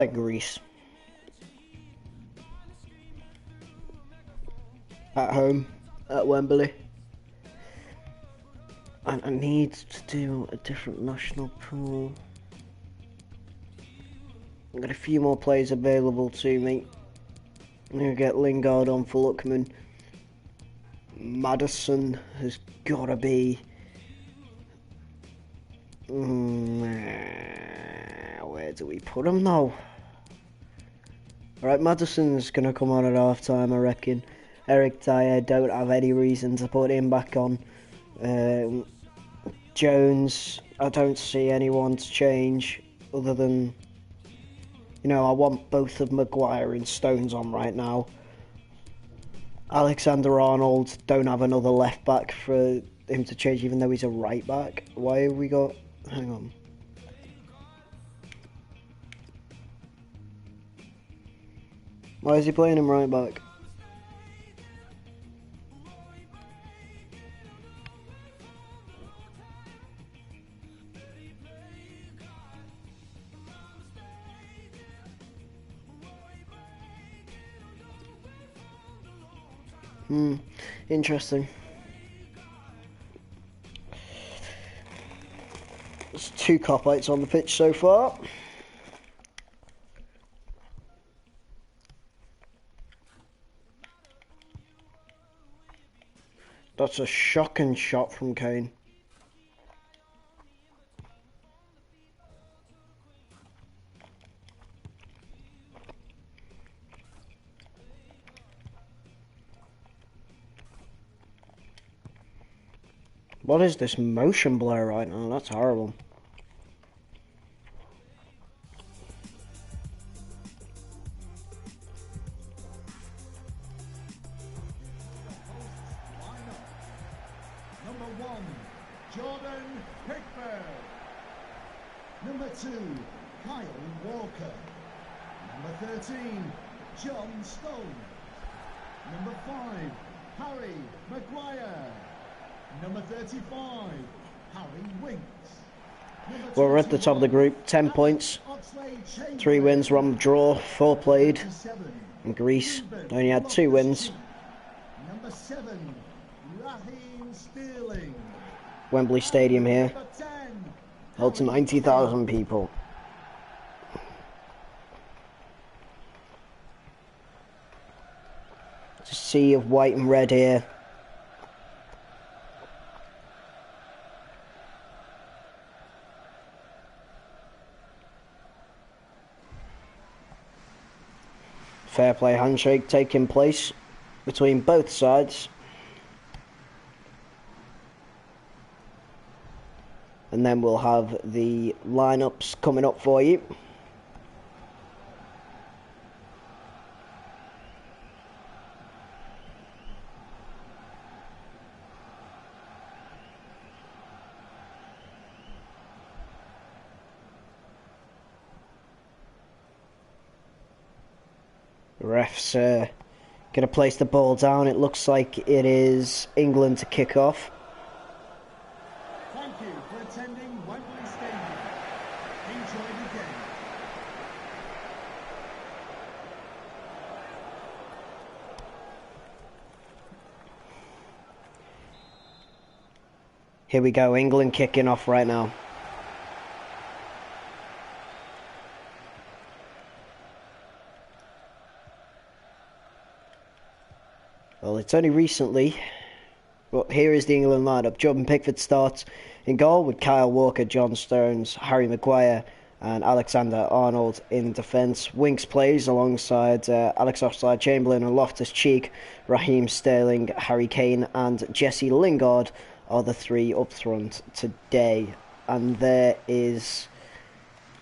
Greece. At home, at Wembley. And I need to do a different national pool. I've got a few more players available to me. I'm going to get Lingard on for Lookman. Maddison has got to be... where do we put him now? Right, Maddison's going to come on at half time, I reckon. Eric Dyer, don't have any reason to put him back on. Jones, I don't see anyone to change other than... You know, I want both of Maguire and Stones on right now. Alexander-Arnold, don't have another left back for him to change, even though he's a right back. Why have we got... Hang on. Why is he playing him right back? Interesting. There's 2 cop-outs on the pitch so far. That's a shocking shot from Kane. What is this motion blur right now? That's horrible. Number 1, Jordan Pickford. Number 2, Kyle Walker. Number 13, John Stone. Number 5, Harry Maguire. Number 35, Harry Winks. Well, we're at the top of the group, 10 points, 3 wins, 1 draw, 4 played. And Greece only had 2 wins. Number 7, Raheem Sterling. Wembley Stadium here holds 90,000 people. It's a sea of white and red here. Fair play handshake taking place between both sides. And then we'll have the lineups coming up for you. The refs going to place the ball down. It looks like it is England to kick off. Thank you for attending Wembley Stadium. Enjoy the game. Here we go, England kicking off right now. Well, it's only recently, but here is the England lineup. Jordan Pickford starts in goal with Kyle Walker, John Stones, Harry Maguire and Alexander-Arnold in defence. Winks plays alongside Alex Oxlade-Chamberlain and Loftus-Cheek. Raheem Sterling, Harry Kane and Jesse Lingard are the 3 up front today. And there is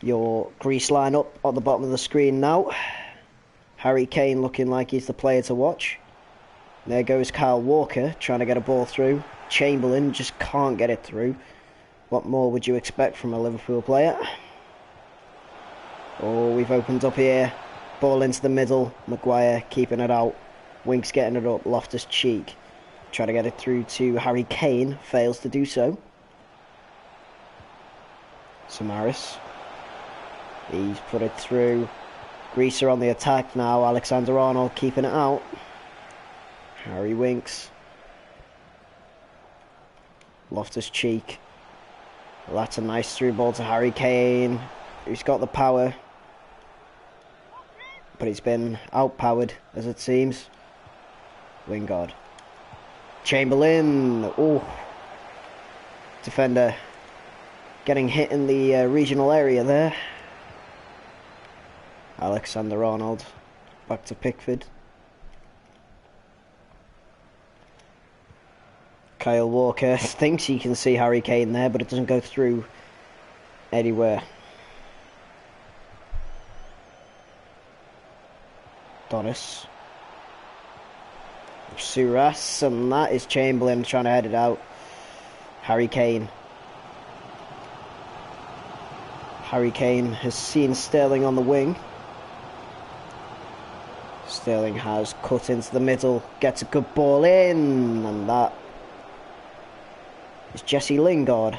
your Greece lineup on the bottom of the screen now. Harry Kane looking like he's the player to watch. There goes Kyle Walker trying to get a ball through. Chamberlain just can't get it through. What more would you expect from a Liverpool player? Oh, we've opened up here. Ball into the middle. Maguire keeping it out. Winks getting it up. Loftus-Cheek trying to get it through to Harry Kane. Fails to do so. Samaris. He's put it through. Greece are on the attack now. Alexander-Arnold keeping it out. Harry Winks. Loftus-Cheek. Well, that's a nice through ball to Harry Kane, who's got the power. But he's been outpowered, as it seems. Lingard. Chamberlain. Oh. Defender getting hit in the regional area there. Alexander-Arnold. Back to Pickford. Kyle Walker thinks he can see Harry Kane there, but it doesn't go through anywhere. Donis. Suras, and that is Chamberlain trying to head it out. Harry Kane. Harry Kane has seen Sterling on the wing. Sterling has cut into the middle, gets a good ball in, and that is Jesse Lingard.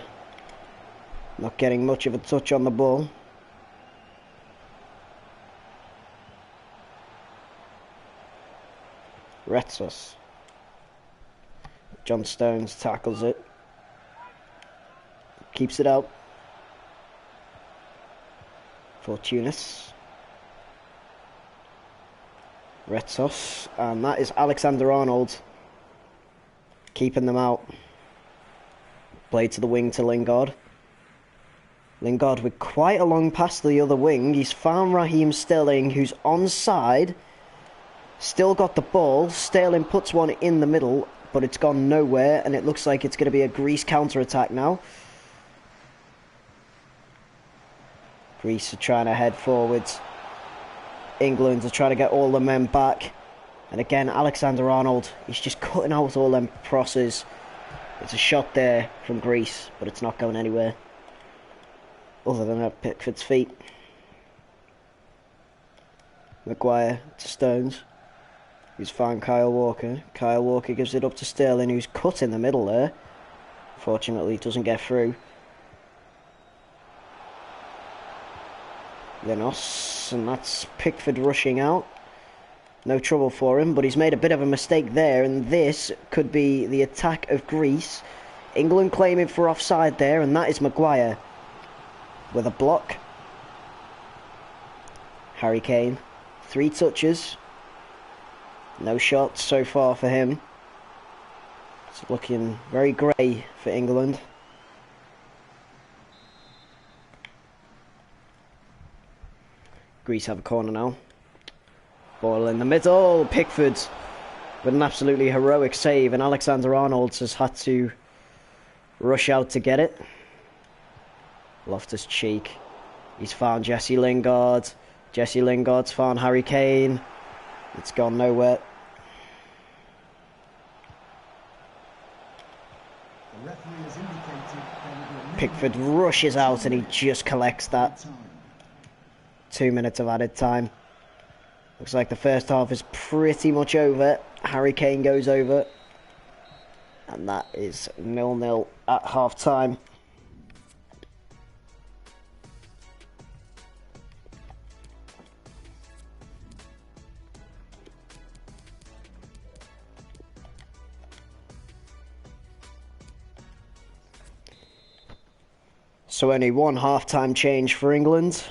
Not getting much of a touch on the ball. Retsos. John Stones tackles it. Keeps it out. Fortunas. Retsos. And that is Alexander-Arnold keeping them out. Played to the wing to Lingard. Lingard with quite a long pass to the other wing. He's found Raheem Sterling, who's onside. Still got the ball. Sterling puts one in the middle, but it's gone nowhere, and it looks like it's going to be a Greece counter-attack now. Greece are trying to head forwards. England are trying to get all the men back. And again, Alexander-Arnold, he's just cutting out all them crosses. It's a shot there from Greece, but it's not going anywhere. Other than at Pickford's feet. Maguire to Stones. He's found Kyle Walker. Kyle Walker gives it up to Sterling, who's cut in the middle there. Fortunately, doesn't get through. Lenos, and that's Pickford rushing out. No trouble for him, but he's made a bit of a mistake there, and this could be the attack of Greece. England claiming for offside there, and that is Maguire with a block. Harry Kane, 3 touches. No shots so far for him. It's looking very grey for England. Greece have a corner now. Ball in the middle. Pickford with an absolutely heroic save, and Alexander-Arnold has had to rush out to get it. Loftus-Cheek. He's found Jesse Lingard. Jesse Lingard's found Harry Kane. It's gone nowhere. Pickford rushes out and he just collects that. 2 minutes of added time. Looks like the first half is pretty much over. Harry Kane goes over. And that is 0-0 at half time. So only one half-time change for England.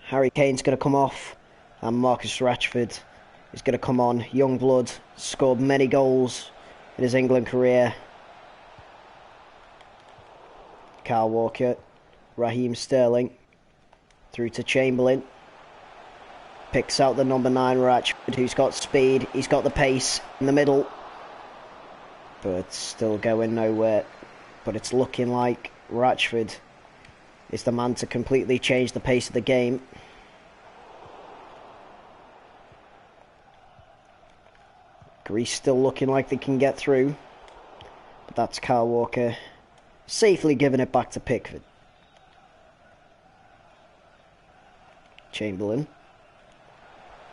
Harry Kane's going to come off, and Marcus Rashford is going to come on. Young blood, scored many goals in his England career. Kyle Walker, Raheem Sterling, through to Chamberlain. Picks out the number 9 Rashford, who's got speed, he's got the pace in the middle. But still going nowhere. But it's looking like Rashford is the man to completely change the pace of the game. Greece still looking like they can get through. But that's Kyle Walker safely giving it back to Pickford. Chamberlain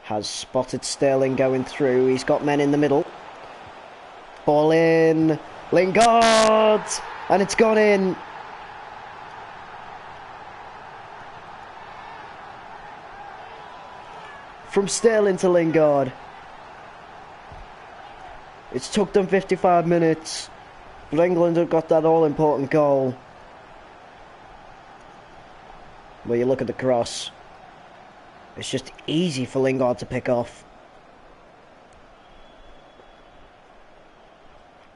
has spotted Sterling going through. He's got men in the middle. Ball in. Lingard! And it's gone in. from Sterling to Lingard. It's took them 55 minutes, but England have got that all-important goal. Well, you look at the cross. It's just easy for Lingard to pick off.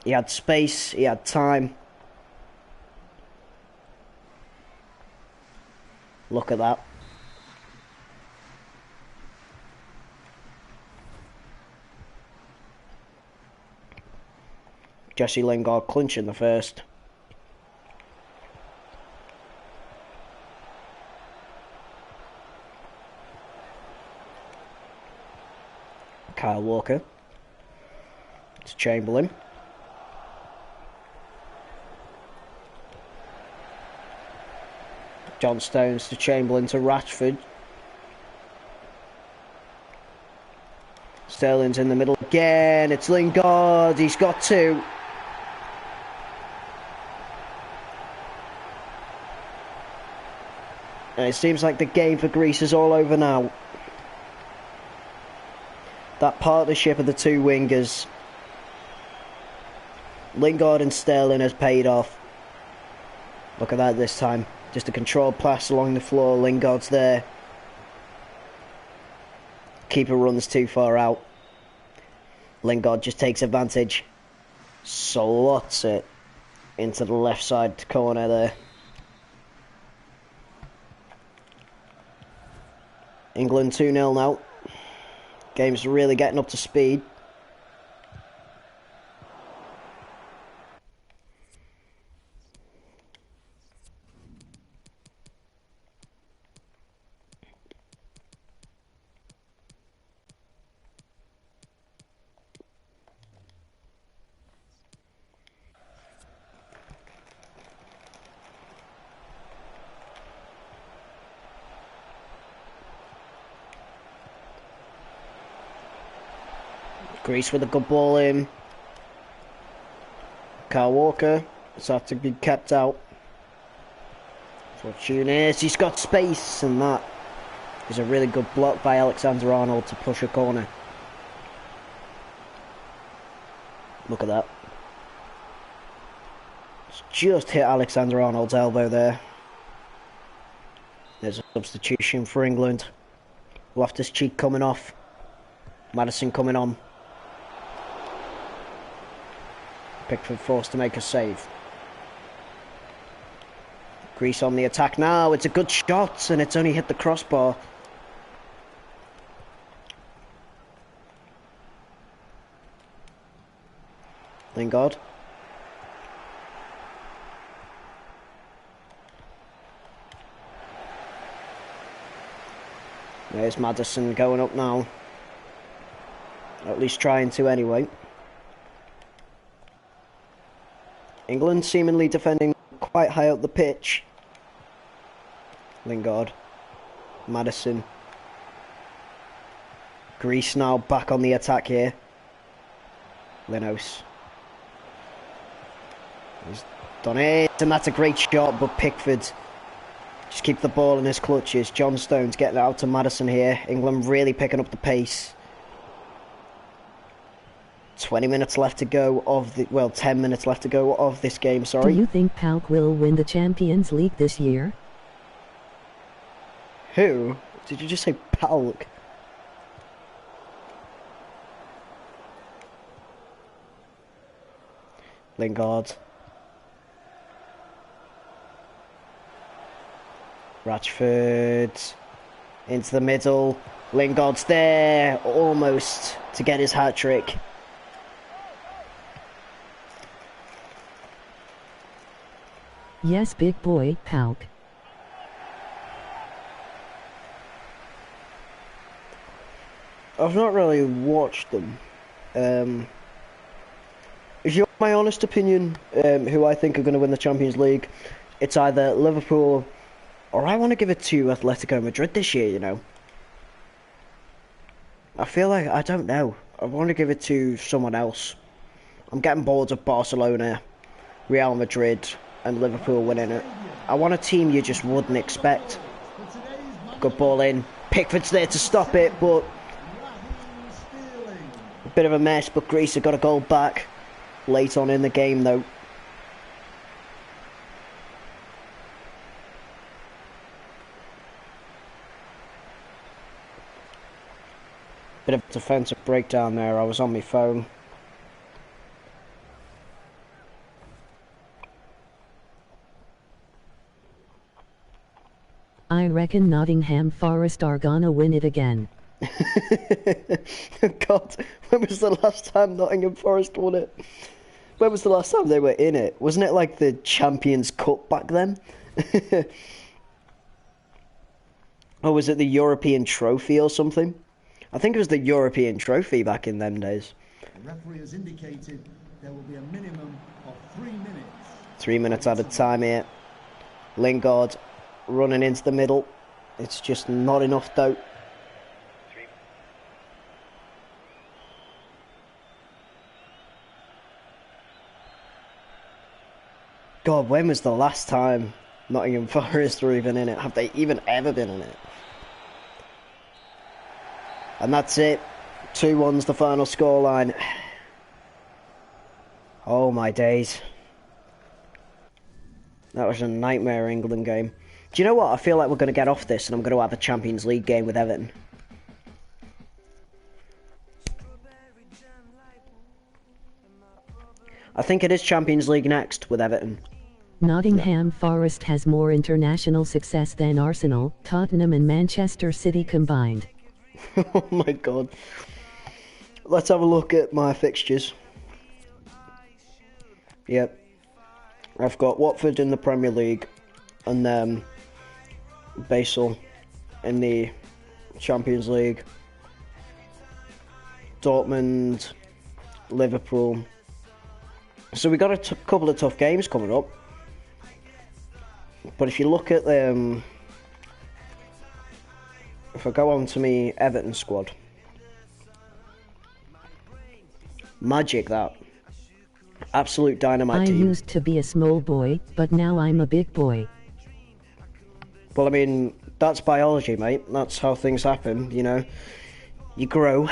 He had space, he had time. Look at that. Jesse Lingard clinching the first. Kyle Walker. It's Chamberlain. John Stones to Chamberlain to Rashford. Sterling's in the middle again. It's Lingard. He's got two. And it seems like the game for Greece is all over now. That partnership of the two wingers, Lingard and Sterling, has paid off. Look at that this time. Just a controlled pass along the floor. Lingard's there. Keeper runs too far out. Lingard just takes advantage. Slots it into the left side corner there. England 2-0 now. Game's really getting up to speed. Greece with a good ball in. Kyle Walker. It's had to be kept out. Fortunes. He's got space, and that is a really good block by Alexander-Arnold to push a corner. Look at that. It's just hit Alexander-Arnold's elbow there. There's a substitution for England. Loftus-Cheek coming off. Maddison coming on. Pickford forced to make a save. Greece on the attack now. It's a good shot, and it's only hit the crossbar. Lingard. There's Maddison going up now. At least trying to anyway. England seemingly defending quite high up the pitch. Lingard. Maddison. Greece now back on the attack here. Linos. He's done it, and that's a great shot, but Pickford just keep the ball in his clutches. John Stones getting it out to Maddison here. England really picking up the pace. 20 minutes left to go of the... Well, 10 minutes left to go of this game, sorry. Do you think PAOK will win the Champions League this year? Who? Did you just say PAOK? Lingard. Rashford. Into the middle. Lingard's there. Almost to get his hat-trick. Yes, big boy, PAOK. I've not really watched them. If you want my honest opinion, who I think are going to win the Champions League, it's either Liverpool or I want to give it to Atletico Madrid this year, you know. I feel like, I don't know. I want to give it to someone else. I'm getting bored of Barcelona, Real Madrid, and Liverpool winning it. I want a team you just wouldn't expect. Good ball in. Pickford's there to stop it, but Bit of a mess, but Greece have got a goal back late on in the game, though. Bit of a defensive breakdown there. I was on my phone. I reckon Nottingham Forest are gonna win it again. God, when was the last time Nottingham Forest won it? When was the last time they were in it? Wasn't it like the Champions Cup back then? Or was it the European Trophy or something? I think it was the European Trophy back in them days. The referee has indicated there will be a minimum of 3 minutes. 3 minutes at a time here. Lingard running into the middle. It's just not enough though. God, when was the last time Nottingham Forest were even in it? Have they even ever been in it? And that's it. 2-1's the final scoreline. Oh my days. That was a nightmare England game. Do you know what? I feel like we're going to get off this and I'm going to have a Champions League game with Everton. I think it is Champions League next with Everton. Nottingham Forest has more international success than Arsenal, Tottenham and Manchester City combined. Oh my God. Let's have a look at my fixtures. Yep. I've got Watford in the Premier League and Basel in the Champions League. Dortmund, Liverpool. So we got a couple of tough games coming up. But if you look at if I go on to me Everton squad, magic that. Absolute dynamite team. I used to be a small boy, but now I'm a big boy. Well, I mean, that's biology, mate. That's how things happen, you know. You grow.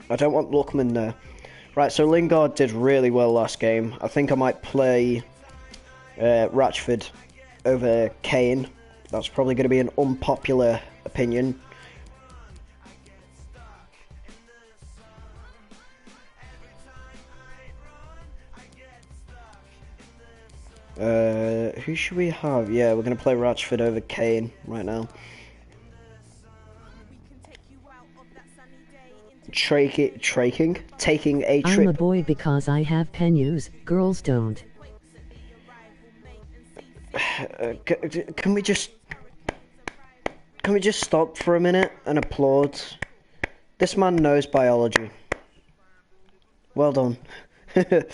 I don't want Lookman there. Right, so Lingard did really well last game. I think I might play Rashford over Kane. That's probably going to be an unpopular opinion. Who should we have? Yeah, we're going to play Rashford over Kane right now. Taking a trip. I'm a boy because I have pennies, girls don't. Can we just stop for a minute and applaud? This man knows biology. Well done. The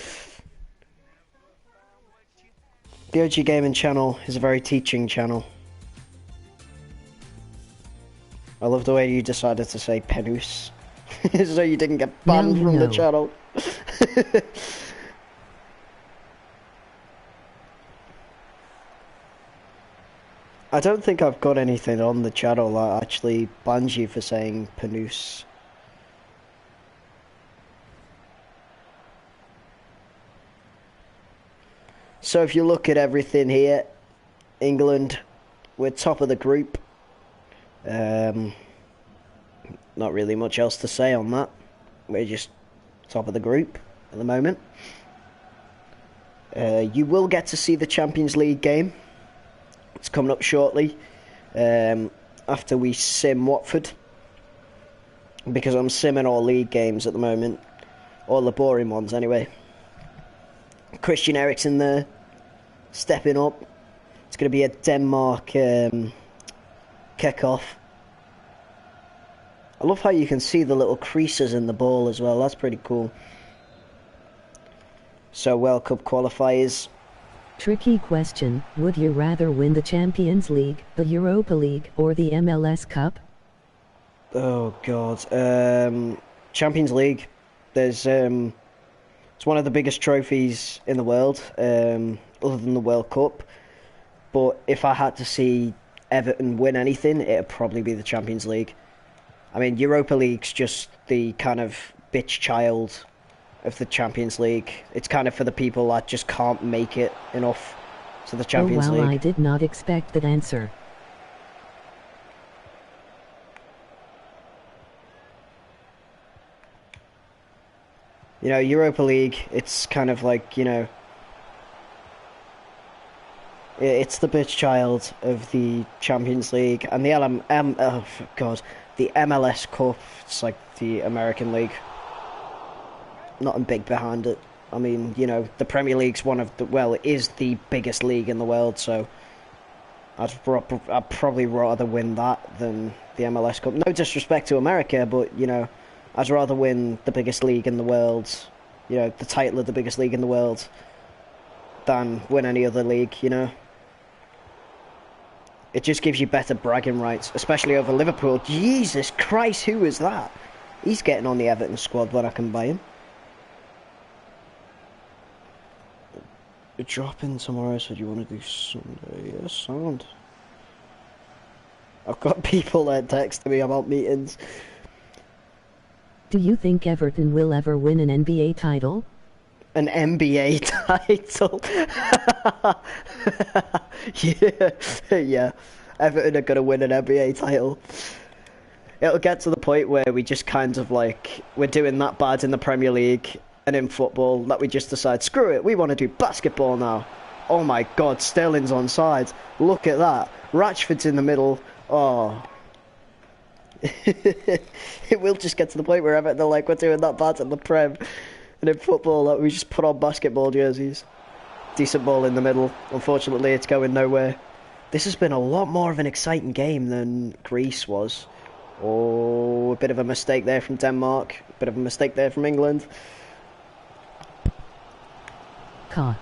OG Gaming channel is a very teaching channel. I love the way you decided to say penus. So you didn't get banned from the channel. I don't think I've got anything on the channel that actually bans you for saying penus. So if you look at everything here, England, we're top of the group. Not really much else to say on that. We're just top of the group at the moment. You will get to see the Champions League game. It's coming up shortly. After we sim Watford. Because I'm simming all league games at the moment. All the boring ones anyway. Christian Eriksen there. Stepping up. It's going to be a Denmark kick-off. I love how you can see the little creases in the ball as well. That's pretty cool. So, World Cup qualifiers. Tricky question. Would you rather win the Champions League, the Europa League, or the MLS Cup? Oh, God. Champions League. There's... it's one of the biggest trophies in the world, other than the World Cup. But if I had to see Everton win anything, it'd probably be the Champions League. I mean, Europa League's just the kind of bitch child of the Champions League. It's kind of for the people that just can't make it enough to the Champions League. I did not expect that answer. You know, Europa League, it's kind of like, you know, it's the bitch child of the Champions League, and the the MLS Cup, it's like the American League. Nothing big behind it. I mean, you know, the Premier League's it is the biggest league in the world, so I'd probably rather win that than the MLS Cup. No disrespect to America, but, you know, I'd rather win the biggest league in the world, you know, the title of the biggest league in the world, than win any other league, you know. It just gives you better bragging rights, especially over Liverpool. Jesus Christ, who is that? He's getting on the Everton squad when I can buy him. Drop in tomorrow, so do you want to do Sunday? Yeah, sound. I've got people texting me about meetings. Do you think Everton will ever win an NBA title? An NBA title? yeah. Everton are going to win an NBA title. It'll get to the point where we just kind of like, we're doing that bad in the Premier League and in football that we just decide, screw it, we want to do basketball now. Oh my God, Sterling's onside. Look at that. Rashford's in the middle. Oh. It will just get to the point where Everton are like, we're doing that bad in the Prem and in football that we just put on basketball jerseys. Decent ball in the middle. Unfortunately, it's going nowhere. This has been a lot more of an exciting game than Greece was. Oh, a bit of a mistake there from Denmark. A bit of a mistake there from England. Ka.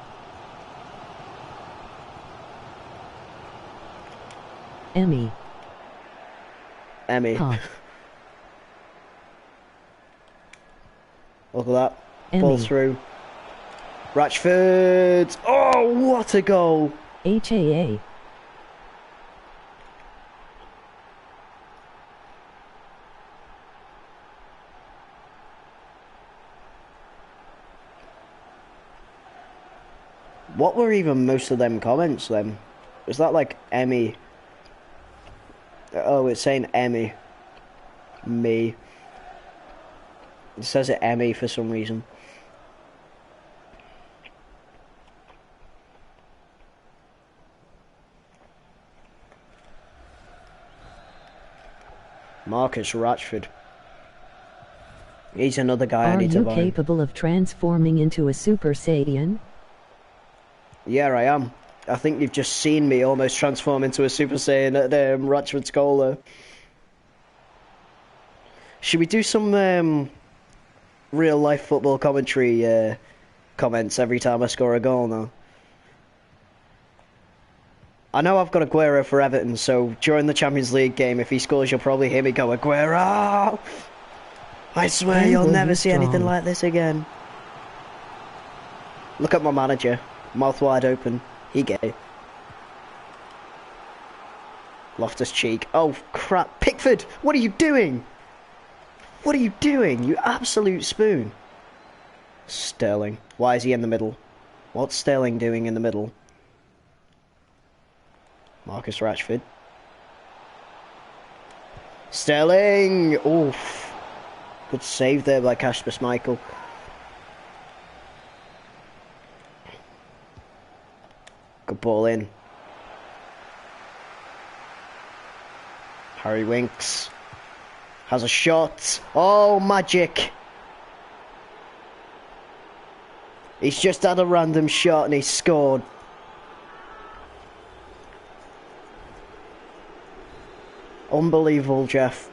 Emmy. Ka. Look at that. Emmy. Ball through. Rashford. Oh, what a goal. HAA. What were even most of them comments then? Was that like Emmy? Oh, it's saying Emmy. Me. It says it Emmy for some reason. Marcus Rashford. He's another guy I need to buy. Are you capable of transforming into a Super Saiyan? Yeah, I am. I think you've just seen me almost transform into a Super Saiyan at Rashford's goal there. Should we do some real life football commentary comments every time I score a goal now? I know I've got Aguero for Everton, so during the Champions League game, if he scores, you'll probably hear me go, Aguero! I swear you'll never see anything like this again. Look at my manager. Mouth wide open. He gay. Loftus-Cheek. Oh, crap. Pickford! What are you doing? What are you doing? You absolute spoon. Sterling. Why is he in the middle? What's Sterling doing in the middle? Marcus Rashford. Sterling! Oof. Good save there by Kasper Schmeichel. Good ball in. Harry Winks has a shot. Oh, magic. He's just had a random shot and he's scored. Unbelievable, Jeff.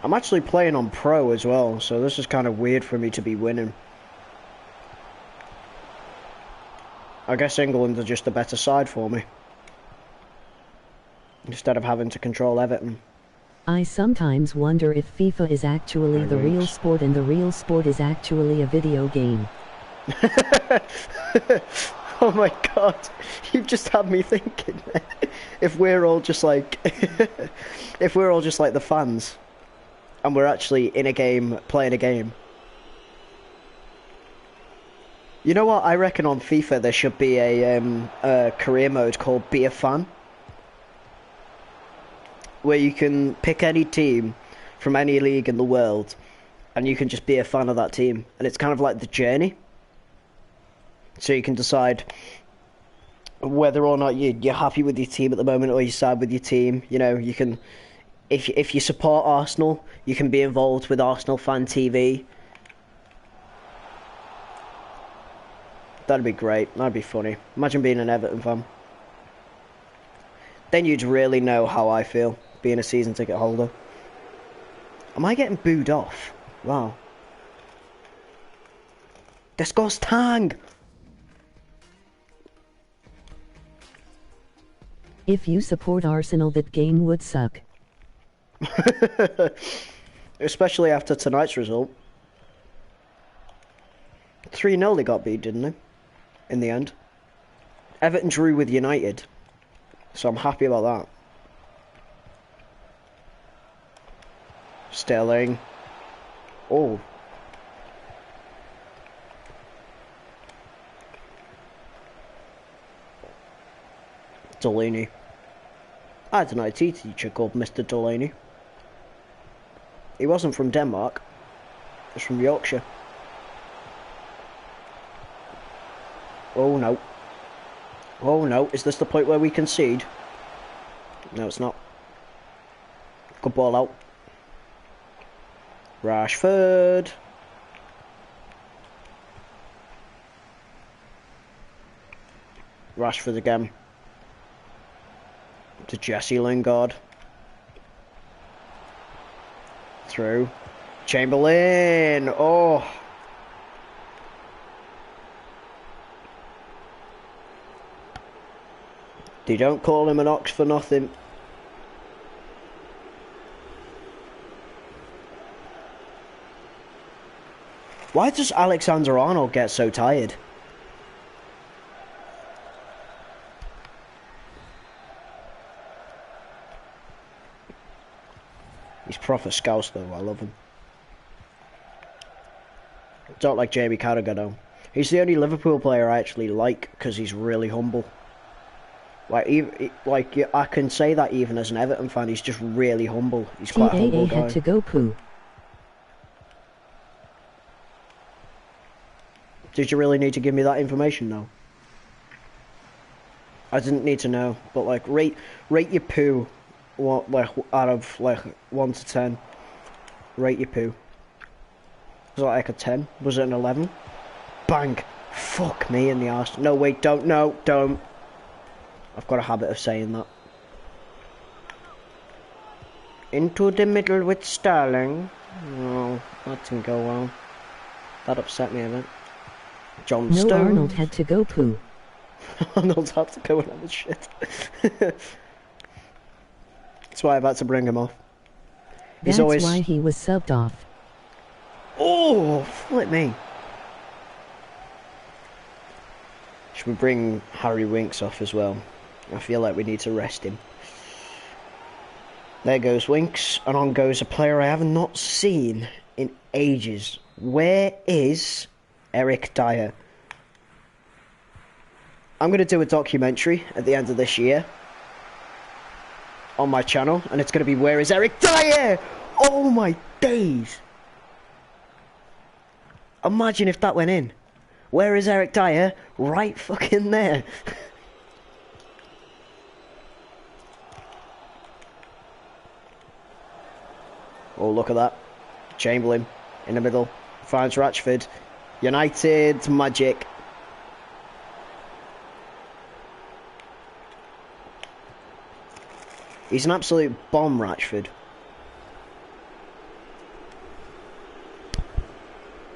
I'm actually playing on Pro as well, so this is kind of weird for me to be winning. I guess England are just a better side for me. Instead of having to control Everton. I sometimes wonder if FIFA is actually the real sport and the real sport is actually a video game. Oh my god, you've just had me thinking. If we're all just like, if we're all just like the fans, and we're actually in a game, playing a game. You know what? I reckon on FIFA there should be a career mode called Be a Fan, where you can pick any team from any league in the world, and you can just be a fan of that team, and it's kind of like the journey. So you can decide whether or not you're happy with your team at the moment, or you side with your team. You know, you can, if you support Arsenal, you can be involved with Arsenal Fan TV. That'd be great. That'd be funny. Imagine being an Everton fan. Then you'd really know how I feel, being a season ticket holder. Am I getting booed off? Wow. Disgusting! If you support Arsenal, that game would suck. Especially after tonight's result. 3-0 they got beat, didn't they? In the end. Everton drew with United. So I'm happy about that. Sterling. Oh. Delaney. I had an IT teacher called Mr. Delaney. He wasn't from Denmark. He was from Yorkshire. Oh no. Oh no, is this the point where we concede? No, it's not. Good ball out. Rashford. Rashford again. To Jesse Lingard. Through. Chamberlain. Oh. They don't call him an ox for nothing. Why does Alexander-Arnold get so tired? He's proper scouse though, I love him. Don't like Jamie Carragher though. He's the only Liverpool player I actually like because he's really humble. I can say that even as an Everton fan, he's just really humble. He's quite a humble guy. had to go poo. Did you really need to give me that information though? I didn't need to know, but like rate your poo, out of 1 to 10. Rate your poo. Was it like a 10? Was it an 11? Bang! Fuck me in the arse. No wait, don't. No, don't. I've got a habit of saying that. Into the middle with Sterling. No, that didn't go well. That upset me a bit. John No, Stones. Arnold had to go poo. Arnold's had to go and have a shit. That's why I've had to bring him off. That's why he was subbed off. Oh, flip me. Should we bring Harry Winks off as well? I feel like we need to rest him. There goes Winks, and on goes a player I have not seen in ages. Where is Eric Dyer? I'm going to do a documentary at the end of this year on my channel, and it's going to be Where is Eric Dyer? Oh my days! Imagine if that went in. Where is Eric Dyer? Right fucking there. Oh, look at that. Chamberlain in the middle. Finds Rashford. United magic. He's an absolute bomb, Rashford.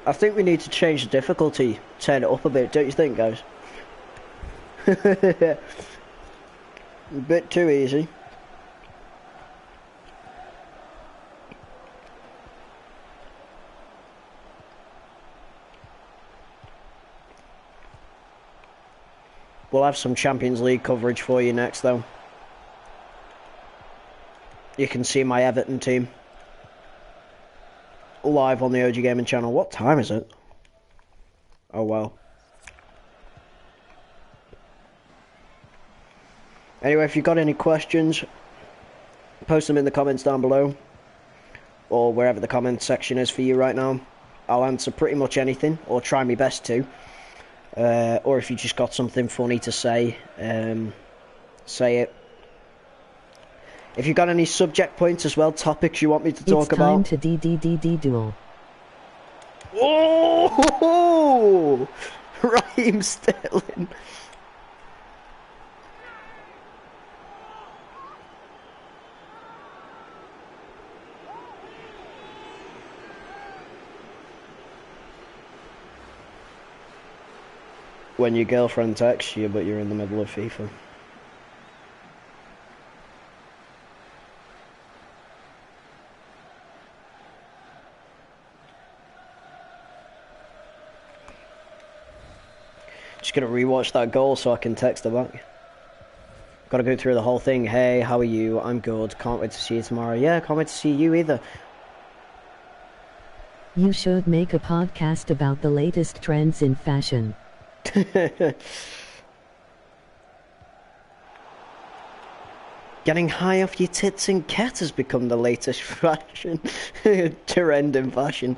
I think we need to change the difficulty. Turn it up a bit, don't you think, guys? A bit too easy. We'll have some Champions League coverage for you next, though. You can see my Everton team live on the OG Gaming channel. What time is it? Oh, wow. Anyway, if you've got any questions, post them in the comments down below, or wherever the comment section is for you right now. I'll answer pretty much anything, or try my best to. Or if you just got something funny to say, say it. If you've got any subject points as well, topics you want me to talk about. It's time to DDDD duel. Oh! Raheem Sterling. When your girlfriend texts you, but you're in the middle of FIFA. Just gonna rewatch that goal so I can text her back. Gotta go through the whole thing. Hey, how are you? I'm good. Can't wait to see you tomorrow. Yeah, can't wait to see you either. You should make a podcast about the latest trends in fashion. Getting high off your tits and cat has become the latest fashion. Trend in fashion.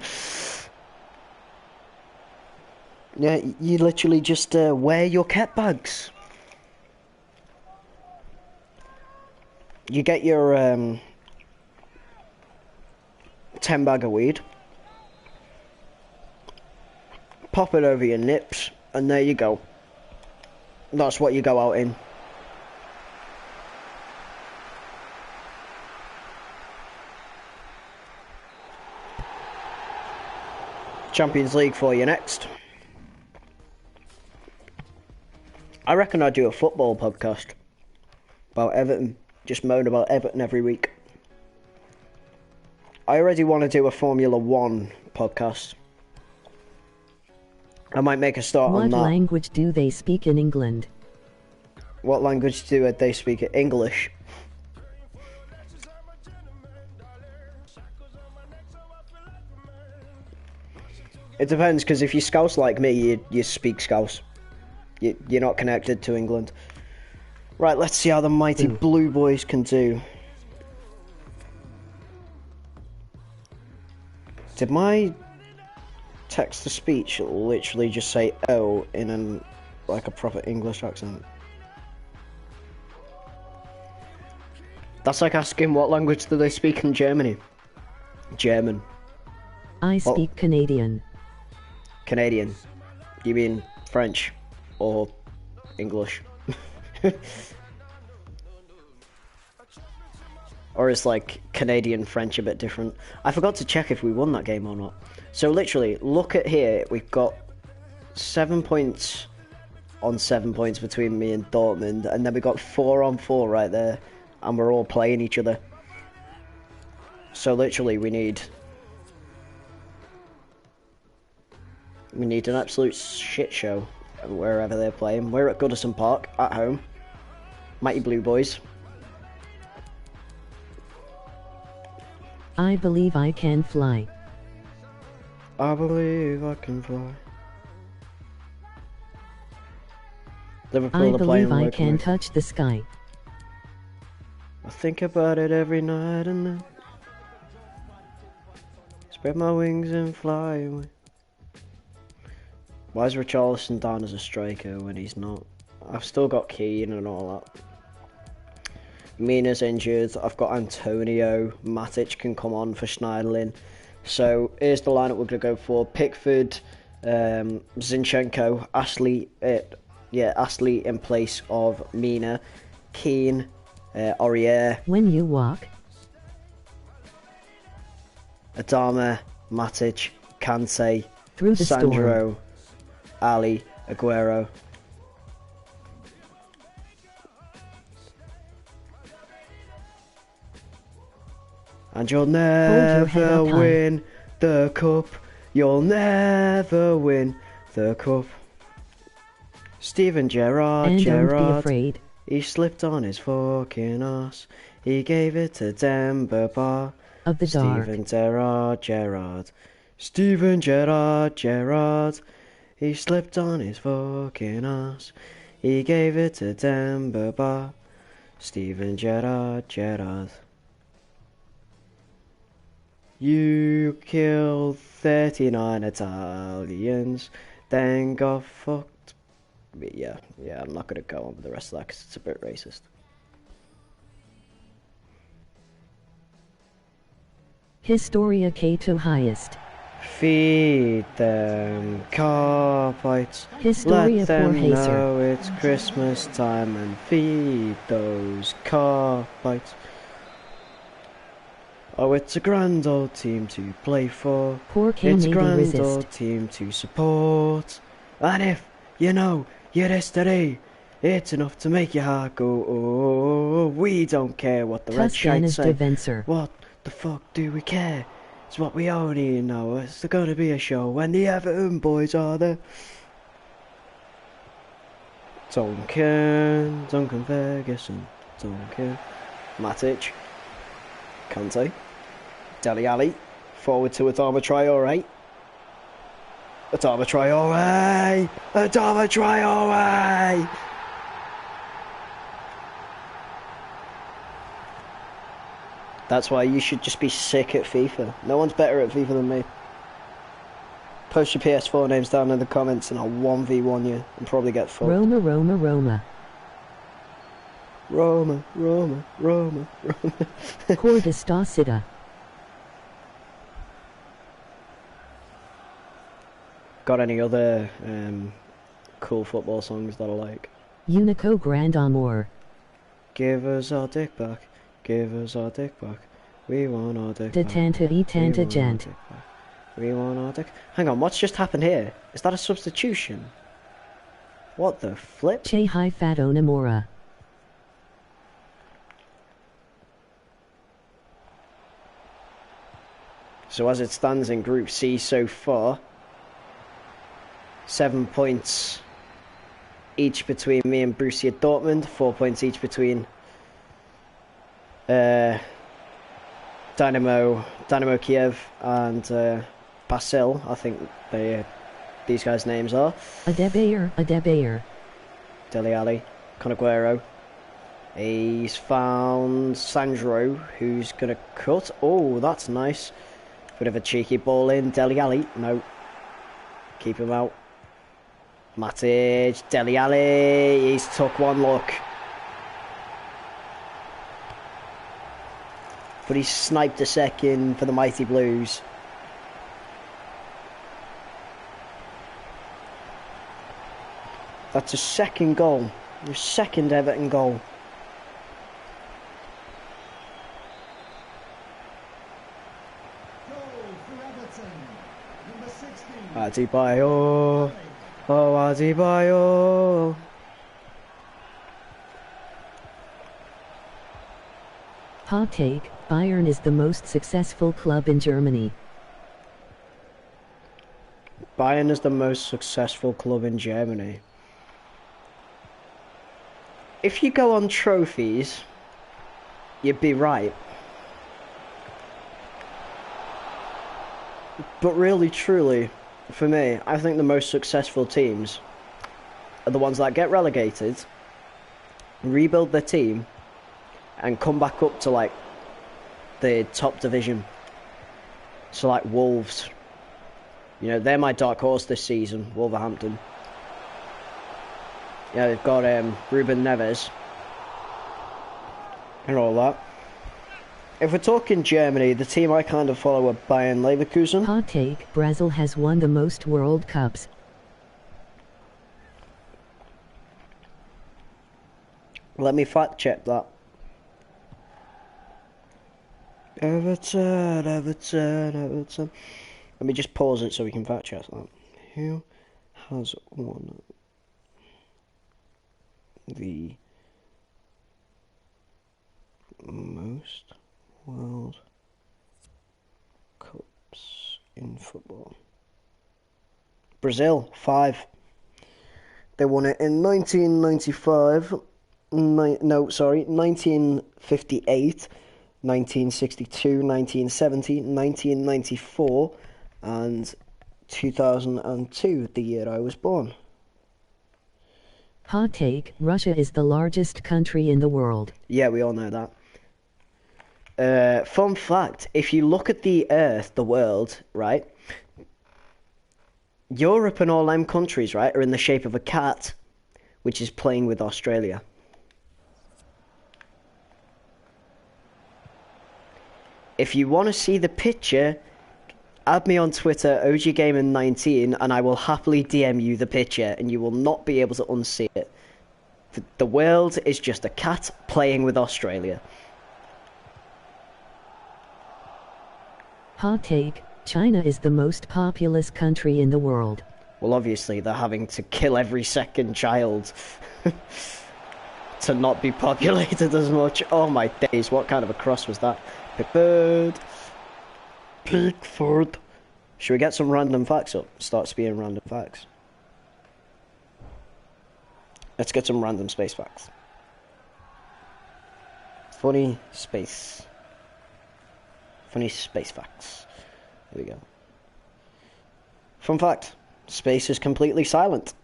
Yeah, you literally just wear your cat bags. You get your 10 bag of weed, pop it over your nips, and there you go. That's what you go out in. Champions League for you next. I reckon I'd do a football podcast about Everton. Just moan about Everton every week. I already want to do a Formula 1 podcast. I might make a start on that. What language do they speak in England? What language do they speak? English. It depends, because if you're Scouse like me, you speak Scouse. You're not connected to England. Right, let's see how the mighty Blue Boys can do. Did my text-to-speech literally just say "oh" in like a proper English accent? That's like asking what language do they speak in Germany? German. I speak Canadian. Canadian. You mean French or English? Or is like Canadian French a bit different? I forgot to check if we won that game or not. So literally, look at here. We've got 7 points on 7 points between me and Dortmund, and then we got 4 on 4 right there, and we're all playing each other. So literally, we need an absolute shit show wherever they're playing. We're at Goodison Park at home. Mighty Blue Boys. I believe I can fly. I believe I can fly. Liverpool I are playing believe I can locomotive. touch the sky. I think about it every night and then spread my wings and fly away. Why is Richarlison down as a striker when he's not? I've still got Keane and all that. Mina's injured. I've got Antonio. Matic can come on for Schneiderlin. So here's the lineup we're going to go for. Pickford, Zinchenko, Ashley in place of Mina, Keane, Aurier, When you walk, Adama, Matic, Kante, through the Sandro, Ali, Aguero. And you'll head never up high. win the cup. You'll never win the cup. Steven Gerrard, And don't be Gerrard. afraid. He slipped on his fucking ass. He gave it to Demba Ba. Of the dark. Steven Gerrard, Gerrard. Steven Gerrard, Gerrard. He slipped on his fucking ass. He gave it to Demba Ba. Steven Gerrard, Gerrard. You killed 39 Italians, then got fucked. Yeah, I'm not gonna go on with the rest of that because it's a bit racist. Historia Cato highest. Feed them carpites. Historia Let them for Hazer. know it's Christmas time and feed those carpites. Oh, it's a grand old team to play for. Poor K It's a maybe grand resist. old team to support. And if, you know, your history, it's enough to make your heart go, oh, we don't care what the red shites Tuscana's say. Devenser. What the fuck do we care? It's what we already know. It's gonna be a show when the Everton boys are there. Duncan Ferguson, Duncan, Matic, Conte, Dele Alli, forward to Adama Traore. Adama Traore! Adama Traore! That's why you should just be sick at FIFA. No one's better at FIFA than me. Post your PS4 names down in the comments and I'll 1v1 you and probably get fucked. Roma, Roma, Roma. Roma, Roma, Roma, Roma. Cordestacida. Got any other cool football songs that I like? Unico Grand Amour. Give us our dick back. Give us our dick back. We want our dick De back. tanta e We tanta want our gent. dick back. We want our dick. Hang on, what's just happened here? Is that a substitution? What the flip? Che hi fat onamora. So as it stands in Group C so far, 7 points each between me and Borussia Dortmund, 4 points each between Dynamo Kiev and Basel, I think these guys' names are. Adebayor. Dele Alli, Conaguero. He's found Sandro, who's going to cut. Oh, that's nice. Bit of a cheeky ball in. Dele Alli, no. Keep him out. Matic, Dele Alli, he's took one look. But he's sniped a second for the Mighty Blues. That's a second goal. Your second Everton goal. Goal for Everton. Number 16. Adebayor. Oh, Adebayor. Hot take, Bayern is the most successful club in Germany. Bayern is the most successful club in Germany. If you go on trophies, you'd be right. But really, truly, for me, I think the most successful teams are the ones that get relegated, rebuild their team, and come back up to like the top division. So like Wolves, you know, they're my dark horse this season, Wolverhampton. Yeah, they've got Ruben Neves and all that. If we're talking Germany, the team I kind of follow are Bayern Leverkusen. Hot take, Brazil has won the most World Cups. Let me fact check that. Everton. Let me just pause it so we can fact check that. Who has won the most World Cups in football? Brazil, 5. They won it in 1995. No, sorry, 1958, 1962, 1970, 1994, and 2002, the year I was born. Hot take, Russia is the largest country in the world. Yeah, we all know that. Fun fact, if you look at the Earth, the world, right? Europe and all them countries, right, are in the shape of a cat, which is playing with Australia. If you want to see the picture, add me on Twitter, OGGamer19, and I will happily DM you the picture, and you will not be able to unsee it. The world is just a cat playing with Australia. Hot take, China is the most populous country in the world. Well, obviously, they're having to kill every second child to not be populated as much. Oh my days, what kind of a cross was that? Pickford. Pickford. Should we get some random facts up? Starts being random facts. Let's get some random space facts. Funny space facts. Here we go. Fun fact. Space is completely silent.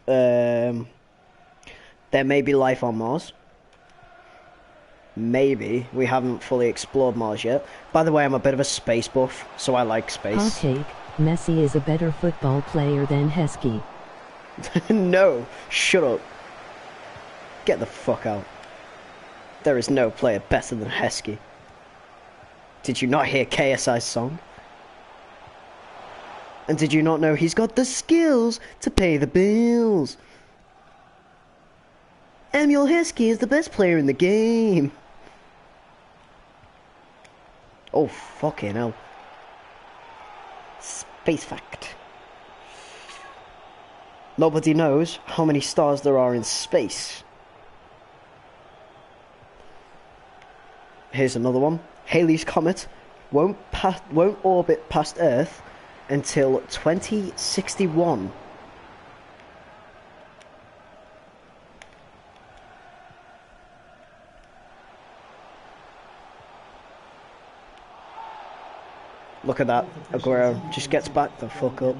There may be life on Mars. Maybe. We haven't fully explored Mars yet. By the way, I'm a bit of a space buff, so I like space. Hot take, Messi is a better football player than Heskey. No, shut up. Get the fuck out. There is no player better than Heskey. Did you not hear KSI's song? And did you not know he's got the skills to pay the bills? Emil Heskey is the best player in the game. Oh, fucking hell. Space fact. Nobody knows how many stars there are in space. Here's another one. Halley's Comet won't orbit past Earth until 2061. Look at that. Aguero just gets back the fuck up.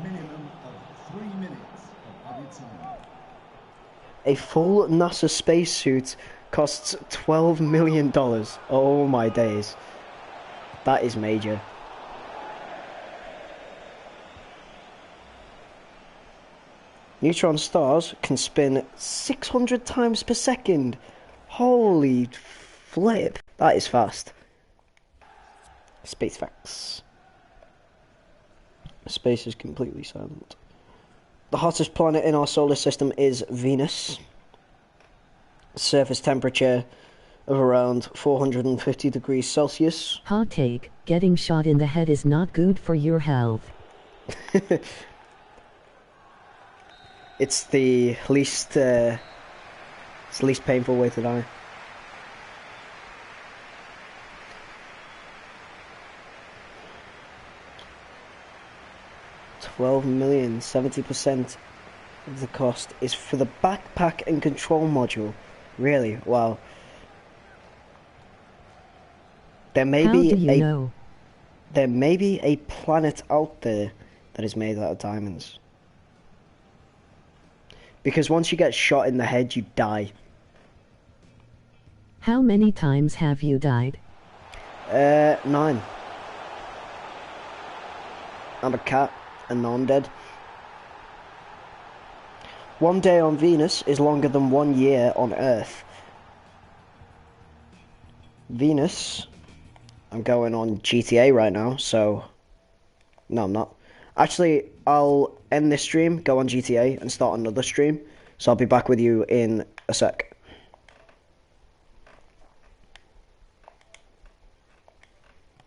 A full NASA spacesuit costs $12 million. Oh my days. That is major. Neutron stars can spin 600 times per second. Holy flip. That is fast. Space facts. Space is completely silent. The hottest planet in our solar system is Venus. Surface temperature of around 450 degrees Celsius. Hot take, getting shot in the head is not good for your health. It's the least painful way to die. $12 million, 70% of the cost is for the backpack and control module. Really? Wow. There may be a planet out there that is made out of diamonds. Because once you get shot in the head, you die. How many times have you died? 9. I'm a cat, and now I'm dead. One day on Venus is longer than 1 year on Earth. Venus, I'm going on GTA right now, so... No, I'm not. Actually, I'll end this stream, go on GTA, and start another stream. So I'll be back with you in a sec.